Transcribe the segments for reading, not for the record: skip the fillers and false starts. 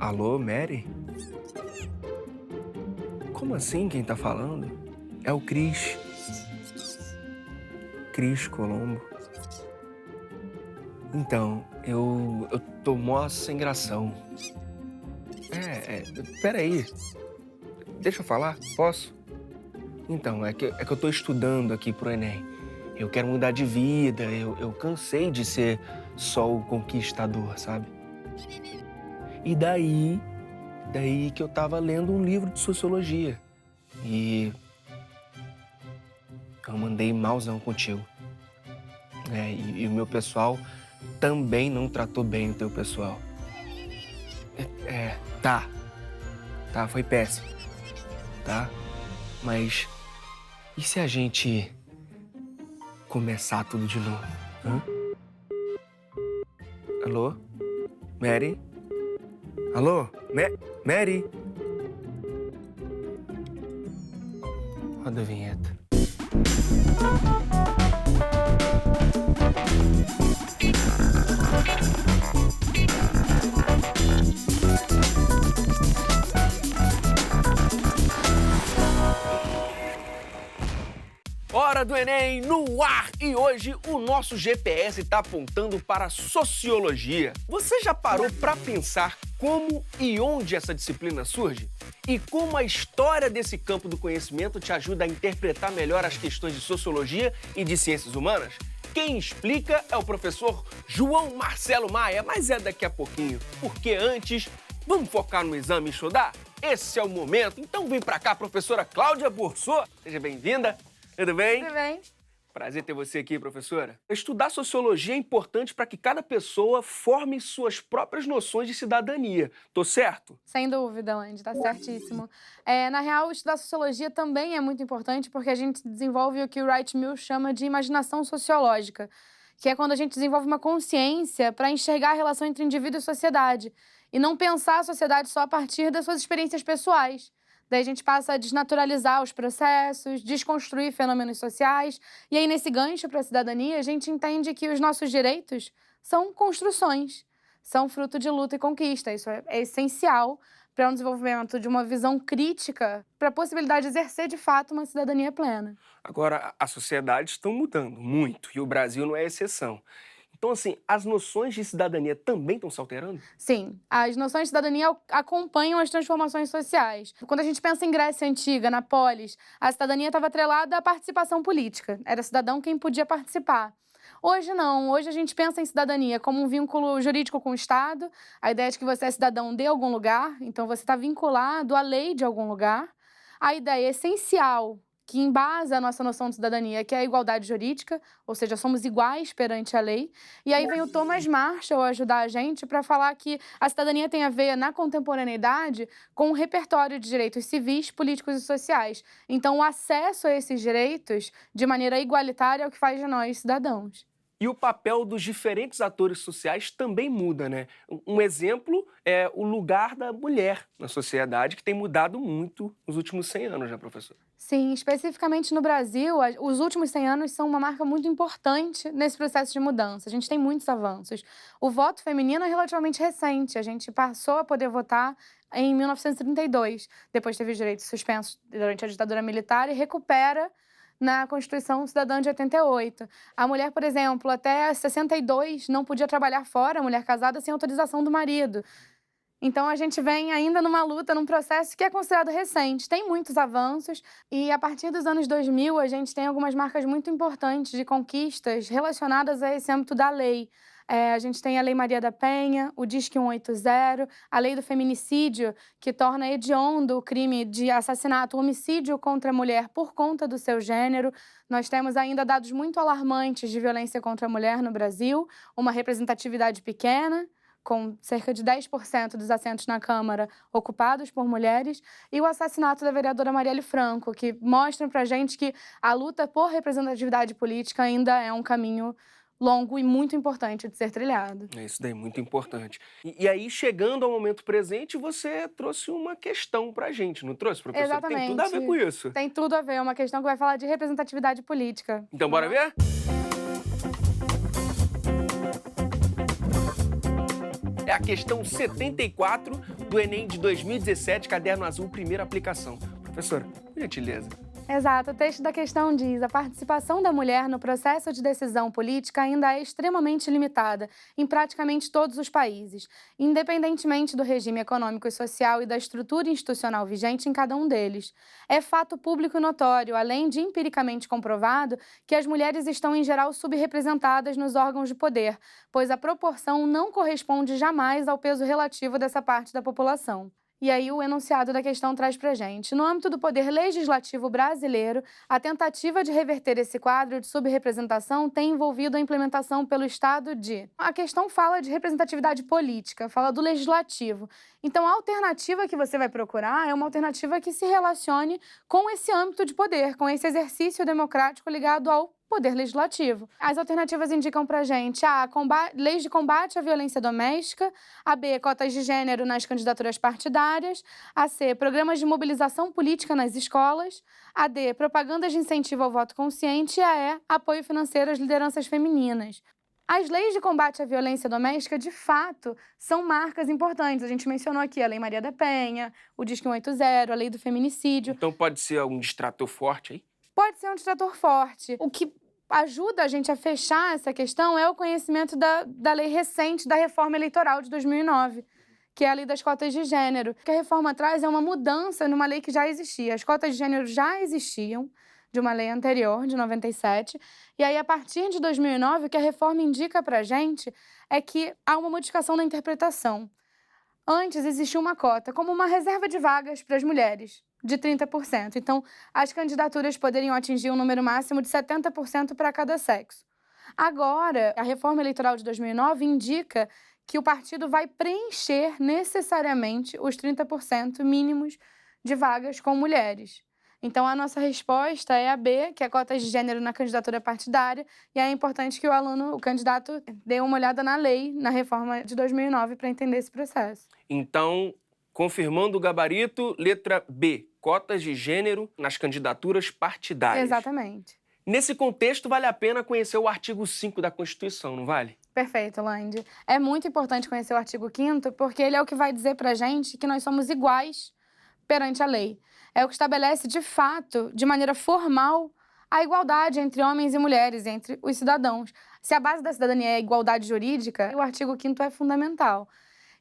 Alô, Mary? Como assim quem tá falando? É o Cris. Cris Colombo. Então, eu tô mó sem gração. Peraí. Deixa eu falar? Posso? Então, é que eu tô estudando aqui pro Enem. Eu quero mudar de vida, eu cansei de ser só o conquistador, sabe? E daí que eu tava lendo um livro de sociologia. E eu mandei malzão contigo. E o meu pessoal também não tratou bem o teu pessoal. Tá, foi péssimo, tá? Mas e se a gente começar tudo de novo? Hã? Alô? Mary? Alô? Mary? Roda a vinheta. Hora do Enem no ar! E hoje o nosso GPS está apontando para a sociologia. Você já parou para pensar como e onde essa disciplina surge? E como a história desse campo do conhecimento te ajuda a interpretar melhor as questões de sociologia e de ciências humanas? Quem explica é o professor João Marcelo Maia, mas é daqui a pouquinho, porque antes, vamos focar no exame e estudar? Esse é o momento, então vem pra cá, professora Cláudia Borsot. Seja bem-vinda. Tudo bem? Tudo bem. Prazer ter você aqui, professora. Estudar sociologia é importante para que cada pessoa forme suas próprias noções de cidadania. Tô certo? Sem dúvida, Landy, tá certíssimo. Na real, estudar sociologia também é muito importante porque a gente desenvolve o que o Wright Mills chama de imaginação sociológica, que é quando a gente desenvolve uma consciência para enxergar a relação entre indivíduo e sociedade e não pensar a sociedade só a partir das suas experiências pessoais. Daí a gente passa a desnaturalizar os processos, desconstruir fenômenos sociais. E aí, nesse gancho para a cidadania, a gente entende que os nossos direitos são construções, são fruto de luta e conquista. Isso é essencial para um desenvolvimento de uma visão crítica para a possibilidade de exercer, de fato, uma cidadania plena. Agora, as sociedades estão mudando muito e o Brasil não é exceção. Então, assim, as noções de cidadania também estão se alterando? Sim, as noções de cidadania acompanham as transformações sociais. Quando a gente pensa em Grécia Antiga, na polis, a cidadania estava atrelada à participação política. Era cidadão quem podia participar. Hoje não, hoje a gente pensa em cidadania como um vínculo jurídico com o Estado, a ideia de que você é cidadão de algum lugar, então você está vinculado à lei de algum lugar. A ideia essencial que embasa a nossa noção de cidadania, que é a igualdade jurídica, ou seja, somos iguais perante a lei. E aí vem o Thomas Marshall ajudar a gente para falar que a cidadania tem a ver, na contemporaneidade, com um repertório de direitos civis, políticos e sociais. Então, o acesso a esses direitos, de maneira igualitária, é o que faz de nós cidadãos. E o papel dos diferentes atores sociais também muda, né? Um exemplo é o lugar da mulher na sociedade, que tem mudado muito nos últimos 100 anos, né, professor? Sim, especificamente no Brasil, os últimos 100 anos são uma marca muito importante nesse processo de mudança. A gente tem muitos avanços. O voto feminino é relativamente recente. A gente passou a poder votar em 1932. Depois teve os direitos suspensos durante a ditadura militar e recupera na Constituição Cidadã de 88. A mulher, por exemplo, até 62 não podia trabalhar fora, a mulher casada, sem autorização do marido. Então, a gente vem ainda numa luta, num processo que é considerado recente. Tem muitos avanços e, a partir dos anos 2000, a gente tem algumas marcas muito importantes de conquistas relacionadas a esse âmbito da lei. A gente tem a Lei Maria da Penha, o Disque 180, a Lei do Feminicídio, que torna hediondo o crime de assassinato, homicídio contra a mulher por conta do seu gênero. Nós temos ainda dados muito alarmantes de violência contra a mulher no Brasil, uma representatividade pequena, com cerca de 10% dos assentos na Câmara ocupados por mulheres, e o assassinato da vereadora Marielle Franco, que mostram pra gente que a luta por representatividade política ainda é um caminho longo e muito importante de ser trilhado. É isso daí, muito importante. E aí, chegando ao momento presente, você trouxe uma questão pra gente, não trouxe, professor? Exatamente. Tem tudo a ver com isso. Tem tudo a ver, é uma questão que vai falar de representatividade política. Então, bora ver? É a questão 74 do Enem de 2017, caderno azul, primeira aplicação. Professora, por gentileza. Exato, o texto da questão diz: a participação da mulher no processo de decisão política ainda é extremamente limitada em praticamente todos os países, independentemente do regime econômico e social e da estrutura institucional vigente em cada um deles. É fato público e notório, além de empiricamente comprovado, que as mulheres estão em geral subrepresentadas nos órgãos de poder, pois a proporção não corresponde jamais ao peso relativo dessa parte da população. E aí o enunciado da questão traz pra gente: no âmbito do poder legislativo brasileiro, a tentativa de reverter esse quadro de subrepresentação tem envolvido a implementação pelo Estado de... A questão fala de representatividade política, fala do legislativo. Então a alternativa que você vai procurar é uma alternativa que se relacione com esse âmbito de poder, com esse exercício democrático ligado ao poder legislativo. As alternativas indicam pra gente A, leis de combate à violência doméstica, a B, cotas de gênero nas candidaturas partidárias, a C, programas de mobilização política nas escolas, a D, propagandas de incentivo ao voto consciente e a E, apoio financeiro às lideranças femininas. As leis de combate à violência doméstica, de fato, são marcas importantes. A gente mencionou aqui a Lei Maria da Penha, o Disque 180, a Lei do Feminicídio. Então pode ser um distrator forte aí? Pode ser um distrator forte. O que ajuda a gente a fechar essa questão é o conhecimento da lei recente da reforma eleitoral de 2009, que é a lei das cotas de gênero. O que a reforma traz é uma mudança numa lei que já existia. As cotas de gênero já existiam, de uma lei anterior, de 97, e aí, a partir de 2009, o que a reforma indica pra gente é que há uma modificação na interpretação. Antes existia uma cota como uma reserva de vagas para as mulheres, de 30%. Então, as candidaturas poderiam atingir um número máximo de 70% para cada sexo. Agora, a reforma eleitoral de 2009 indica que o partido vai preencher necessariamente os 30% mínimos de vagas com mulheres. Então, a nossa resposta é a B, que é cotas de gênero na candidatura partidária, e é importante que o candidato, dê uma olhada na lei, na reforma de 2009, para entender esse processo. Então, confirmando o gabarito, letra B, cotas de gênero nas candidaturas partidárias. Exatamente. Nesse contexto, vale a pena conhecer o artigo 5 da Constituição, não vale? Perfeito, Lande. É muito importante conhecer o artigo 5º, porque ele é o que vai dizer pra gente que nós somos iguais perante a lei. É o que estabelece, de fato, de maneira formal, a igualdade entre homens e mulheres, entre os cidadãos. Se a base da cidadania é a igualdade jurídica, o artigo 5º é fundamental.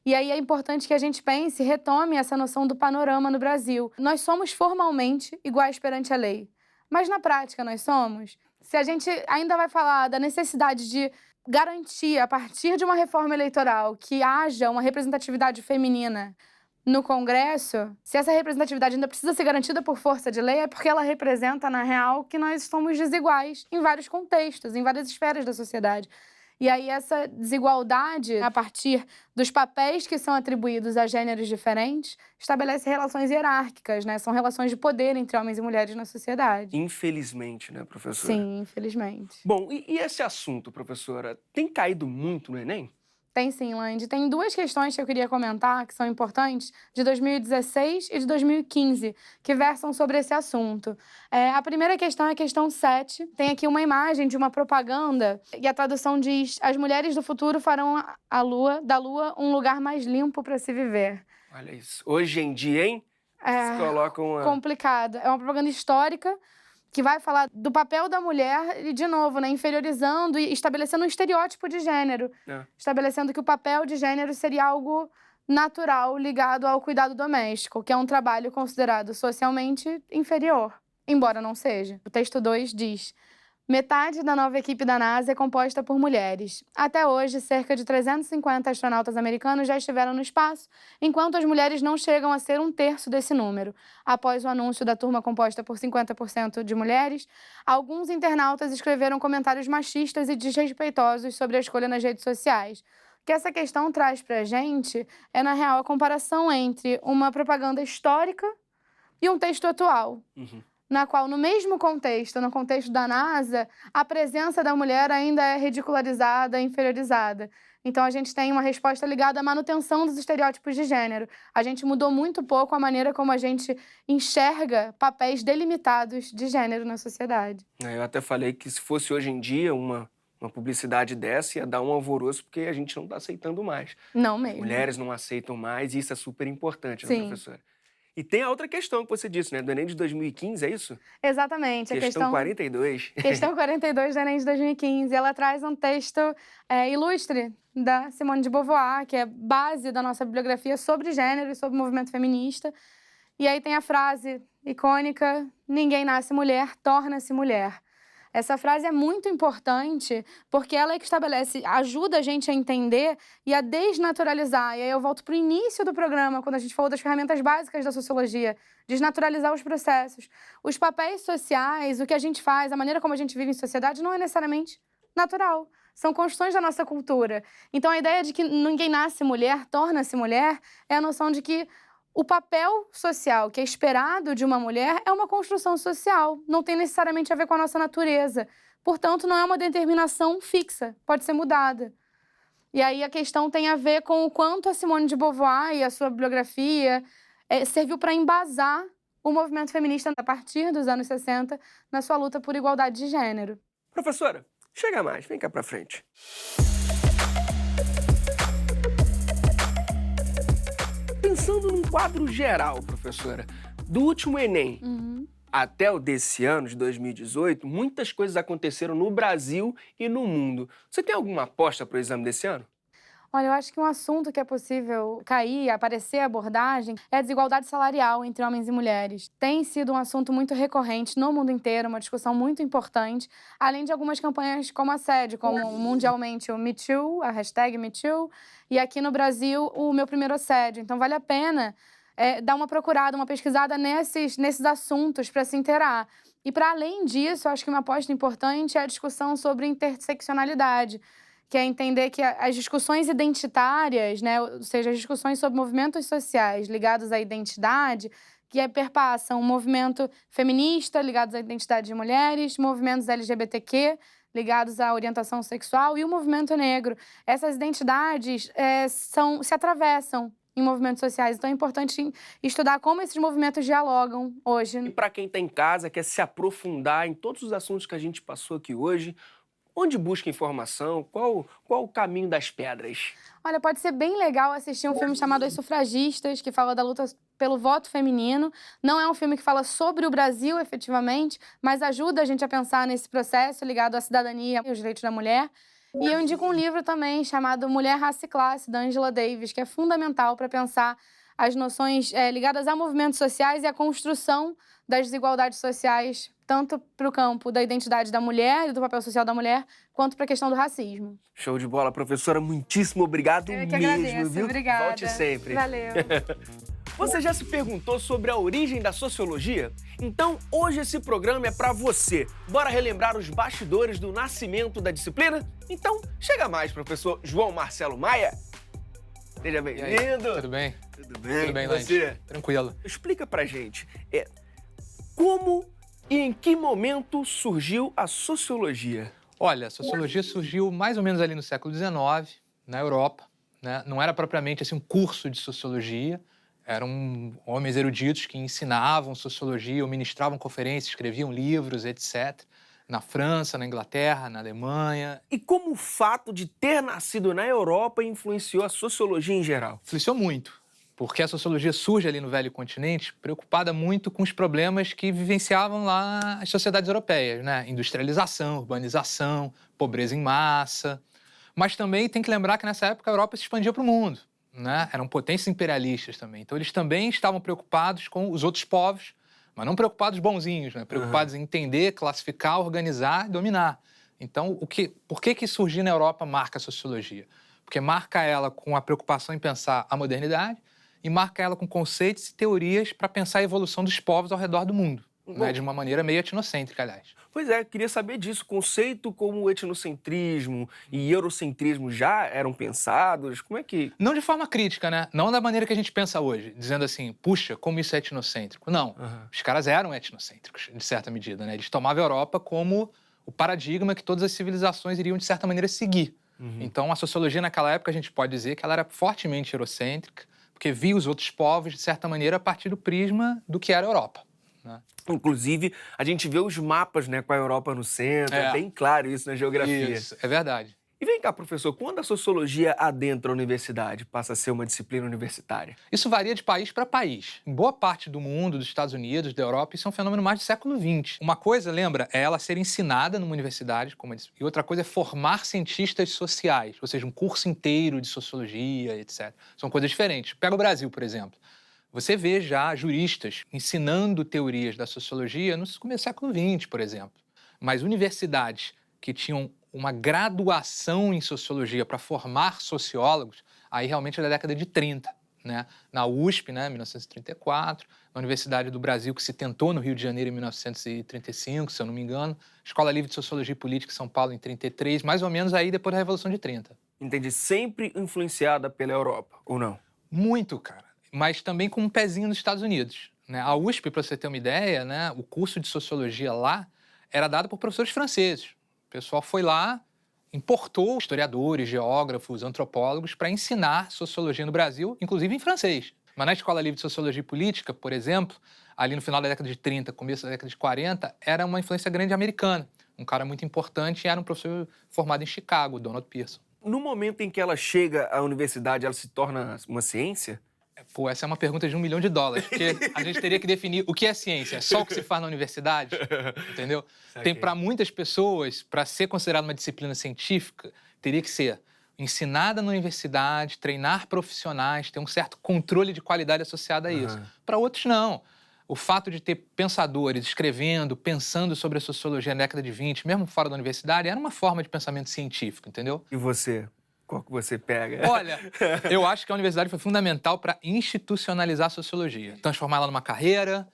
E aí é importante que a gente pense, retome essa noção do panorama no Brasil. Nós somos formalmente iguais perante a lei, mas na prática nós somos? Se a gente ainda vai falar da necessidade de garantir, a partir de uma reforma eleitoral, que haja uma representatividade feminina no Congresso, se essa representatividade ainda precisa ser garantida por força de lei, é porque ela representa, na real, que nós somos desiguais em vários contextos, em várias esferas da sociedade. E aí essa desigualdade, a partir dos papéis que são atribuídos a gêneros diferentes, estabelece relações hierárquicas, né? São relações de poder entre homens e mulheres na sociedade. Infelizmente, né, professora? Sim, infelizmente. Bom, e esse assunto, professora, tem caído muito no Enem? Tem sim, Lande. Tem duas questões que eu queria comentar, que são importantes, de 2016 e de 2015, que versam sobre esse assunto. A primeira questão é a questão 7. Tem aqui uma imagem de uma propaganda e a tradução diz: as mulheres do futuro farão da Lua um lugar mais limpo para se viver. Olha isso. Hoje em dia, hein? Se colocam uma... Complicado. É uma propaganda histórica que vai falar do papel da mulher e, de novo, né, inferiorizando e estabelecendo um estereótipo de gênero. Estabelecendo que o papel de gênero seria algo natural ligado ao cuidado doméstico, que é um trabalho considerado socialmente inferior, embora não seja. O texto 2 diz: metade da nova equipe da NASA é composta por mulheres. Até hoje, cerca de 350 astronautas americanos já estiveram no espaço, enquanto as mulheres não chegam a ser 1/3 desse número. Após o anúncio da turma composta por 50% de mulheres, alguns internautas escreveram comentários machistas e desrespeitosos sobre a escolha nas redes sociais. O que essa questão traz pra gente é, na real, a comparação entre uma propaganda histórica e um texto atual. Na qual, no mesmo contexto, no contexto da NASA, a presença da mulher ainda é ridicularizada, inferiorizada. Então, a gente tem uma resposta ligada à manutenção dos estereótipos de gênero. A gente mudou muito pouco a maneira como a gente enxerga papéis delimitados de gênero na sociedade. Eu até falei que, se fosse hoje em dia uma Uma publicidade dessa ia dar um alvoroço porque a gente não está aceitando mais. Não As mesmo. mulheres não aceitam mais e isso é super importante, né, Sim. professora? E tem a outra questão que você disse, né, do Enem de 2015, é isso? Exatamente. Questão 42. Questão 42 do Enem de 2015. Ela traz um texto ilustre da Simone de Beauvoir, que é base da nossa bibliografia sobre gênero e sobre movimento feminista. E aí tem a frase icônica: ninguém nasce mulher, torna-se mulher. Essa frase é muito importante porque ela é que estabelece, ajuda a gente a entender e a desnaturalizar. E aí eu volto para o início do programa, quando a gente falou das ferramentas básicas da sociologia, desnaturalizar os processos. Os papéis sociais, o que a gente faz, a maneira como a gente vive em sociedade não é necessariamente natural. São construções da nossa cultura. Então a ideia de que ninguém nasce mulher, torna-se mulher, é a noção de que o papel social que é esperado de uma mulher é uma construção social, não tem necessariamente a ver com a nossa natureza. Portanto, não é uma determinação fixa, pode ser mudada. E aí a questão tem a ver com o quanto a Simone de Beauvoir e a sua bibliografia serviu para embasar o movimento feminista a partir dos anos 60 na sua luta por igualdade de gênero. Professora, chega mais, vem cá pra frente. Pensando num quadro geral, professora, do último Enem até o desse ano, de 2018, muitas coisas aconteceram no Brasil e no mundo. Você tem alguma aposta para o exame desse ano? Olha, eu acho que um assunto que é possível cair, aparecer a abordagem, é a desigualdade salarial entre homens e mulheres. Tem sido um assunto muito recorrente no mundo inteiro, uma discussão muito importante, além de algumas campanhas como assédio, como mundialmente o Me Too, a hashtag Me Too, e aqui no Brasil o Meu Primeiro Assédio. Então vale a pena dar uma procurada, uma pesquisada nesses assuntos para se inteirar. E para além disso, eu acho que uma aposta importante é a discussão sobre interseccionalidade, que é entender que as discussões identitárias, né, ou seja, as discussões sobre movimentos sociais ligados à identidade, que perpassam o movimento feminista, ligados à identidade de mulheres, movimentos LGBTQ, ligados à orientação sexual, e o movimento negro. Essas identidades se atravessam em movimentos sociais. Então é importante estudar como esses movimentos dialogam hoje. E para quem está em casa, quer se aprofundar em todos os assuntos que a gente passou aqui hoje, onde busca informação? Qual o caminho das pedras? Olha, pode ser bem legal assistir um filme chamado As Sufragistas, que fala da luta pelo voto feminino. Não é um filme que fala sobre o Brasil, efetivamente, mas ajuda a gente a pensar nesse processo ligado à cidadania e aos direitos da mulher. E eu indico um livro também chamado Mulher, Raça e Classe, da Angela Davis, que é fundamental para pensar as noções ligadas a movimentos sociais e a construção das desigualdades sociais, tanto para o campo da identidade da mulher e do papel social da mulher, quanto para a questão do racismo. Show de bola, professora. Muitíssimo obrigado Eu que mesmo, agradeço, viu? obrigada. Volte sempre. Valeu. Você já se perguntou sobre a origem da sociologia? Então, hoje esse programa é para você. Bora relembrar os bastidores do nascimento da disciplina? Então, chega mais, professor João Marcelo Maia. Seja bem-vindo. Tudo bem? Tudo bem? Tudo bem, você? Lante? Tranquilo. Explica pra gente, como e em que momento surgiu a sociologia? Olha, a sociologia surgiu mais ou menos ali no século XIX, na Europa, né? Não era propriamente assim, um curso de sociologia, eram homens eruditos que ensinavam sociologia, ou ministravam conferências, escreviam livros, etc. Na França, na Inglaterra, na Alemanha. E como o fato de ter nascido na Europa influenciou a sociologia em geral? Influenciou muito, porque a sociologia surge ali no Velho Continente preocupada muito com os problemas que vivenciavam lá as sociedades europeias, né? Industrialização, urbanização, pobreza em massa. Mas também tem que lembrar que nessa época a Europa se expandia para o mundo, né? Eram potências imperialistas também. Então eles também estavam preocupados com os outros povos, mas não preocupados bonzinhos, né? Preocupados em entender, classificar, organizar e dominar. Então, por que surgir na Europa marca a sociologia? Porque marca ela com a preocupação em pensar a modernidade e marca ela com conceitos e teorias para pensar a evolução dos povos ao redor do mundo, né? De uma maneira meio etnocêntrica, aliás. Pois é, queria saber disso. Conceito como o etnocentrismo e eurocentrismo já eram pensados? Como é que... Não de forma crítica, né? Não da maneira que a gente pensa hoje, dizendo assim, puxa, como isso é etnocêntrico. Não, os caras eram etnocêntricos, de certa medida, né? Eles tomavam a Europa como o paradigma que todas as civilizações iriam, de certa maneira, seguir. Então, a sociologia naquela época, a gente pode dizer que ela era fortemente eurocêntrica, porque via os outros povos, de certa maneira, a partir do prisma do que era a Europa. né? Inclusive, a gente vê os mapas, né, com a Europa no centro, é bem claro isso na geografia. Isso, é verdade. E vem cá, professor, quando a sociologia adentra a universidade, passa a ser uma disciplina universitária? Isso varia de país para país. Em boa parte do mundo, dos Estados Unidos, da Europa, isso é um fenômeno mais do século XX. Uma coisa, lembra, é ela ser ensinada numa universidade, e outra coisa é formar cientistas sociais, ou seja, um curso inteiro de sociologia, etc. São coisas diferentes. Pega o Brasil, por exemplo. Você vê já juristas ensinando teorias da sociologia no começo do século XX, por exemplo. Mas universidades que tinham uma graduação em sociologia para formar sociólogos, aí realmente é da década de 30, né? Na USP, né, 1934, na Universidade do Brasil, que se tentou no Rio de Janeiro em 1935, se eu não me engano, Escola Livre de Sociologia e Política em São Paulo em 33, mais ou menos aí depois da Revolução de 30. Entendi. Sempre influenciada pela Europa, ou não? Muito, cara. Mas também com um pezinho nos Estados Unidos, né? A USP, para você ter uma ideia, né, o curso de sociologia lá era dado por professores franceses. O pessoal foi lá, importou historiadores, geógrafos, antropólogos para ensinar sociologia no Brasil, inclusive em francês. Mas na Escola Livre de Sociologia e Política, por exemplo, ali no final da década de 30, começo da década de 40, era uma influência grande americana. Um cara muito importante era um professor formado em Chicago, Donald Pearson. No momento em que ela chega à universidade, ela se torna uma ciência? Pô, essa é uma pergunta de $1 milhão, porque a gente teria que definir o que é ciência. É só o que se faz na universidade, entendeu? Tem, para muitas pessoas, para ser considerada uma disciplina científica, teria que ser ensinada na universidade, treinar profissionais, ter um certo controle de qualidade associado a isso. Para outros, não. O fato de ter pensadores escrevendo, pensando sobre a sociologia na década de 20, mesmo fora da universidade, era uma forma de pensamento científico, entendeu? E você? Qual que você pega? Olha, eu acho que a universidade foi fundamental para institucionalizar a sociologia. Transformar ela numa carreira,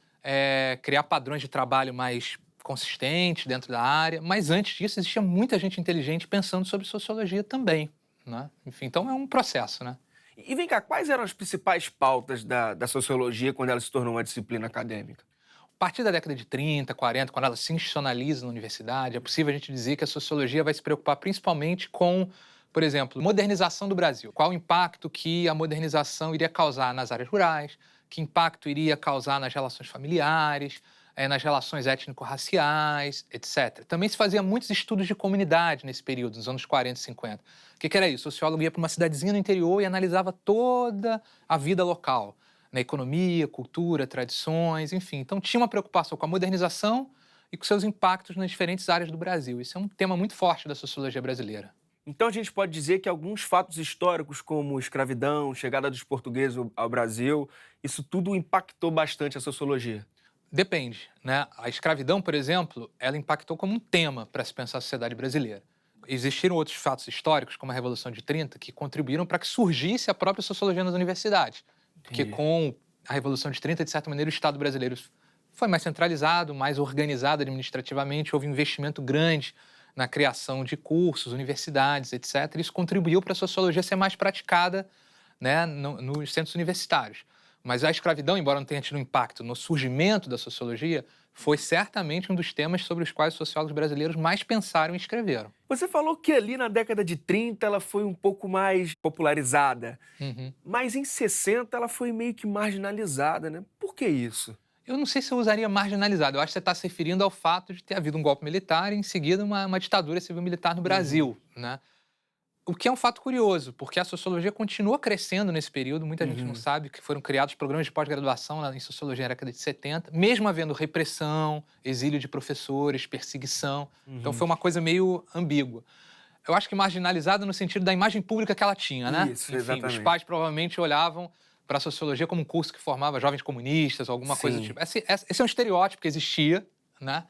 criar padrões de trabalho mais consistentes dentro da área. Mas antes disso, existia muita gente inteligente pensando sobre sociologia também, né? Enfim, então é um processo, né? E vem cá, quais eram as principais pautas da sociologia quando ela se tornou uma disciplina acadêmica? A partir da década de 30, 40, quando ela se institucionaliza na universidade, é possível a gente dizer que a sociologia vai se preocupar principalmente com, por exemplo, modernização do Brasil. Qual o impacto que a modernização iria causar nas áreas rurais, que impacto iria causar nas relações familiares, nas relações étnico-raciais, etc. Também se fazia muitos estudos de comunidade nesse período, nos anos 40 e 50. O que era isso? O sociólogo ia para uma cidadezinha no interior e analisava toda a vida local, na economia, cultura, tradições, enfim. Então tinha uma preocupação com a modernização e com seus impactos nas diferentes áreas do Brasil. Isso é um tema muito forte da sociologia brasileira. Então a gente pode dizer que alguns fatos históricos, como escravidão, chegada dos portugueses ao Brasil, isso tudo impactou bastante a sociologia. Depende, né? A escravidão, por exemplo, ela impactou como um tema para se pensar a sociedade brasileira. Existiram outros fatos históricos, como a Revolução de 30, que contribuíram para que surgisse a própria sociologia nas universidades. Porque com a Revolução de 30, de certa maneira, o Estado brasileiro foi mais centralizado, mais organizado administrativamente, houve um investimento grande na criação de cursos, universidades, etc. Isso contribuiu para a sociologia ser mais praticada, né, nos centros universitários. Mas a escravidão, embora não tenha tido um impacto no surgimento da sociologia, foi certamente um dos temas sobre os quais os sociólogos brasileiros mais pensaram e escreveram. Você falou que ali na década de 30 ela foi um pouco mais popularizada, mas em 60 ela foi meio que marginalizada, né? Por que isso? Eu não sei se eu usaria marginalizado. Eu acho que você está se referindo ao fato de ter havido um golpe militar e, em seguida, uma ditadura civil-militar no Brasil, né? O que é um fato curioso, porque a sociologia continuou crescendo nesse período. Muita gente não sabe que foram criados programas de pós-graduação em sociologia na década de 70, mesmo havendo repressão, exílio de professores, perseguição. Então foi uma coisa meio ambígua. Eu acho que marginalizada no sentido da imagem pública que ela tinha, né? Isso, Enfim, exatamente. os pais provavelmente olhavam para a sociologia como um curso que formava jovens comunistas, alguma coisa do tipo. Esse é um estereótipo que existia, né?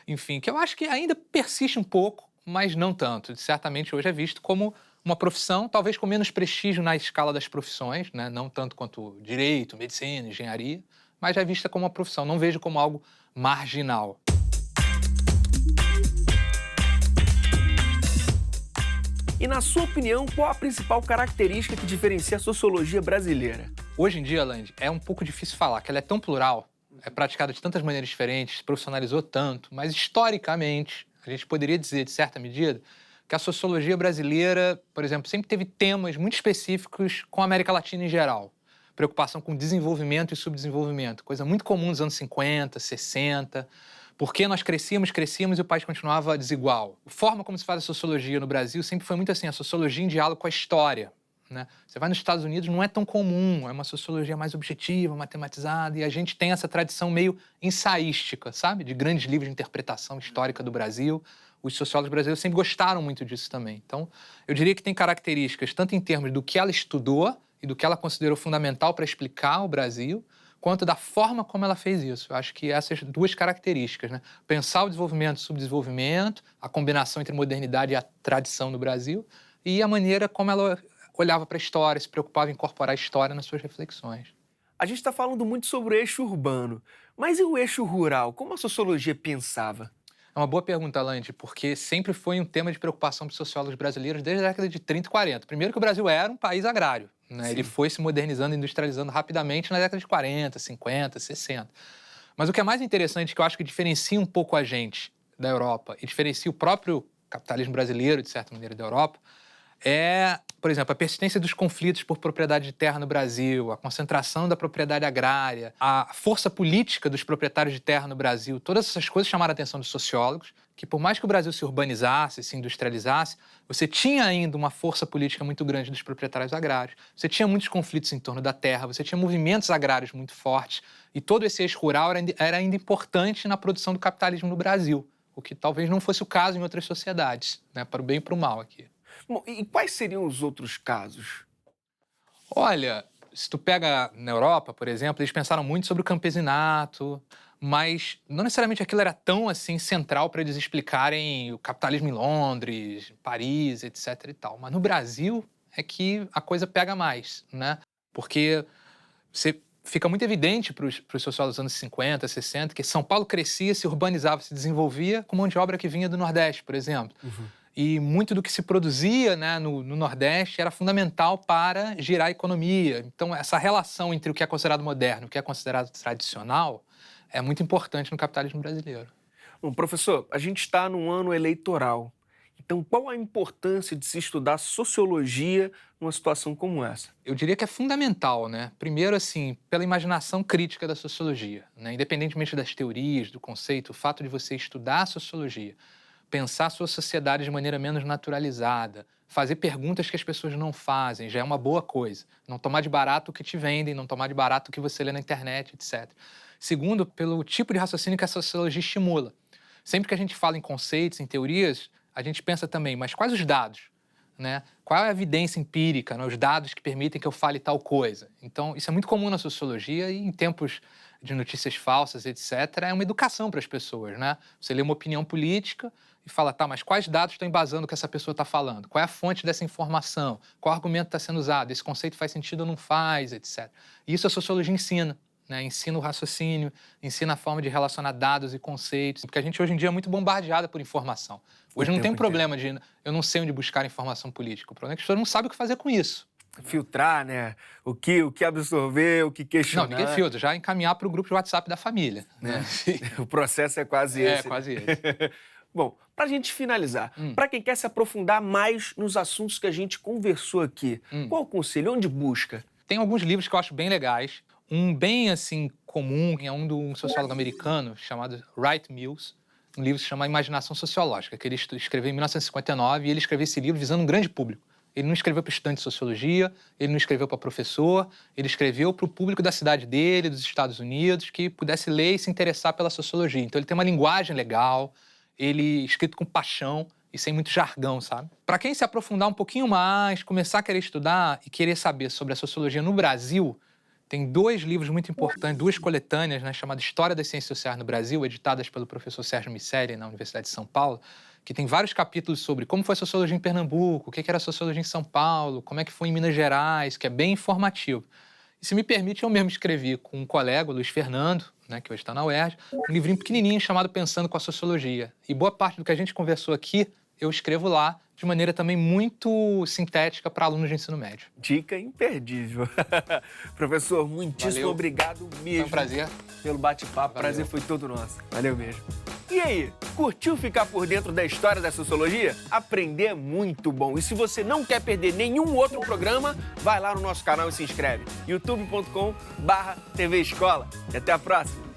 Enfim, que eu acho que ainda persiste um pouco, mas não tanto. Certamente hoje é visto como uma profissão, talvez com menos prestígio na escala das profissões, né? Não tanto quanto direito, medicina, engenharia, mas é vista como uma profissão. Não vejo como algo marginal. E na sua opinião, qual a principal característica que diferencia a sociologia brasileira? Hoje em dia, Land, é um pouco difícil falar, que ela é tão plural, é praticada de tantas maneiras diferentes, se profissionalizou tanto, mas historicamente, a gente poderia dizer, de certa medida, que a sociologia brasileira, por exemplo, sempre teve temas muito específicos com a América Latina em geral. preocupação com desenvolvimento e subdesenvolvimento, coisa muito comum nos anos 50, 60, porque nós crescíamos e o país continuava desigual. A forma como se faz a sociologia no Brasil sempre foi muito assim, a sociologia em diálogo com a história, né? Você vai nos Estados Unidos, não é tão comum, é uma sociologia mais objetiva, matematizada, e a gente tem essa tradição meio ensaística, sabe? De grandes livros de interpretação histórica do Brasil. Os sociólogos brasileiros sempre gostaram muito disso também. Então, eu diria que tem características tanto em termos do que ela estudou e do que ela considerou fundamental para explicar o Brasil, quanto da forma como ela fez isso. Eu acho que essas duas características, né? Pensar o desenvolvimento e o subdesenvolvimento, a combinação entre modernidade e a tradição no Brasil, e a maneira como ela olhava para a história, se preocupava em incorporar a história nas suas reflexões. A gente está falando muito sobre o eixo urbano, mas e o eixo rural? Como a sociologia pensava? É uma boa pergunta, Lande, porque sempre foi um tema de preocupação para os sociólogos brasileiros desde a década de 30 e 40. Primeiro que o Brasil era um país agrário, né? Ele foi se modernizando, industrializando rapidamente na década de 40, 50, 60. Mas o que é mais interessante, que eu acho que diferencia um pouco a gente da Europa e diferencia o próprio capitalismo brasileiro, de certa maneira, da Europa, é, por exemplo, a persistência dos conflitos por propriedade de terra no Brasil, a concentração da propriedade agrária, a força política dos proprietários de terra no Brasil. Todas essas coisas chamaram a atenção dos sociólogos, que por mais que o Brasil se urbanizasse, se industrializasse, você tinha ainda uma força política muito grande dos proprietários agrários, você tinha muitos conflitos em torno da terra, você tinha movimentos agrários muito fortes, e todo esse eixo rural era ainda importante na produção do capitalismo no Brasil, o que talvez não fosse o caso em outras sociedades, né, para o bem e para o mal aqui. Bom, e quais seriam os outros casos? Olha, se tu pega na Europa, por exemplo, eles pensaram muito sobre o campesinato, mas não necessariamente aquilo era tão assim central para eles explicarem o capitalismo em Londres, Paris, etc. e tal. Mas no Brasil é que a coisa pega mais, né? Porque fica muito evidente para os sociólogos dos anos 50, 60, que São Paulo crescia, se urbanizava, se desenvolvia com mão de obra que vinha do Nordeste, por exemplo. E muito do que se produzia, né, no Nordeste era fundamental para girar a economia. Então, essa relação entre o que é considerado moderno e o que é considerado tradicional é muito importante no capitalismo brasileiro. Bom, professor, a gente está num ano eleitoral. Então, qual a importância de se estudar sociologia numa situação como essa? Eu diria que é fundamental, né? Primeiro, assim, pela imaginação crítica da sociologia, né? Independentemente das teorias, do conceito, o fato de você estudar a sociologia, pensar a sua sociedade de maneira menos naturalizada, fazer perguntas que as pessoas não fazem, já é uma boa coisa. Não tomar de barato o que te vendem, não tomar de barato o que você lê na internet, etc. Segundo, pelo tipo de raciocínio que a sociologia estimula. Sempre que a gente fala em conceitos, em teorias, a gente pensa também, mas quais os dados? Né? Qual é a evidência empírica, né? Os dados que permitem que eu fale tal coisa? Então, isso é muito comum na sociologia e em tempos de notícias falsas, etc., é uma educação para as pessoas, né? Você lê uma opinião política e fala, tá, mas quais dados estão embasando o que essa pessoa está falando? Qual é a fonte dessa informação? Qual argumento está sendo usado? Esse conceito faz sentido ou não faz, etc. E isso a sociologia ensina, né? Ensina o raciocínio, ensina a forma de relacionar dados e conceitos, porque a gente hoje em dia é muito bombardeada por informação. Hoje não tem problema de eu não sei onde buscar informação política. O problema é que as pessoas não sabem o que fazer com isso. Filtrar, né? O que absorver, o que questionar. Não, ninguém filtra. Já encaminhar para o grupo de WhatsApp da família. Né? O processo é quase esse. É, quase esse. Bom, para a gente finalizar, para quem quer se aprofundar mais nos assuntos que a gente conversou aqui, qual o conselho? Onde busca? Tem alguns livros que eu acho bem legais. Um bem, assim, comum é um de um sociólogo americano chamado Wright Mills, um livro que se chama Imaginação Sociológica, que ele escreveu em 1959, e ele escreveu esse livro visando um grande público. Ele não escreveu para estudante de sociologia, ele não escreveu para professor, ele escreveu para o público da cidade dele, dos Estados Unidos, que pudesse ler e se interessar pela sociologia. Então ele tem uma linguagem legal, ele é escrito com paixão e sem muito jargão, sabe? Para quem se aprofundar um pouquinho mais, começar a querer estudar e querer saber sobre a sociologia no Brasil, tem dois livros muito importantes, duas coletâneas, né, chamadas História das Ciências Sociais no Brasil, editadas pelo professor Sérgio Miceli, na Universidade de São Paulo, que tem vários capítulos sobre como foi a sociologia em Pernambuco, o que era a sociologia em São Paulo, como é que foi em Minas Gerais, que é bem informativo. E se me permite, eu mesmo escrevi com um colega, o Luiz Fernando, né, que hoje está na UERJ, um livrinho pequenininho chamado Pensando com a Sociologia. E boa parte do que a gente conversou aqui, eu escrevo lá, de maneira também muito sintética para alunos de ensino médio. Dica imperdível. Professor, muitíssimo obrigado mesmo. Foi um prazer. Pelo bate-papo. Prazer foi todo nosso. Valeu mesmo. E aí, curtiu ficar por dentro da história da sociologia? Aprender é muito bom. E se você não quer perder nenhum outro programa, vai lá no nosso canal e se inscreve. youtube.com/TV Escola. E até a próxima!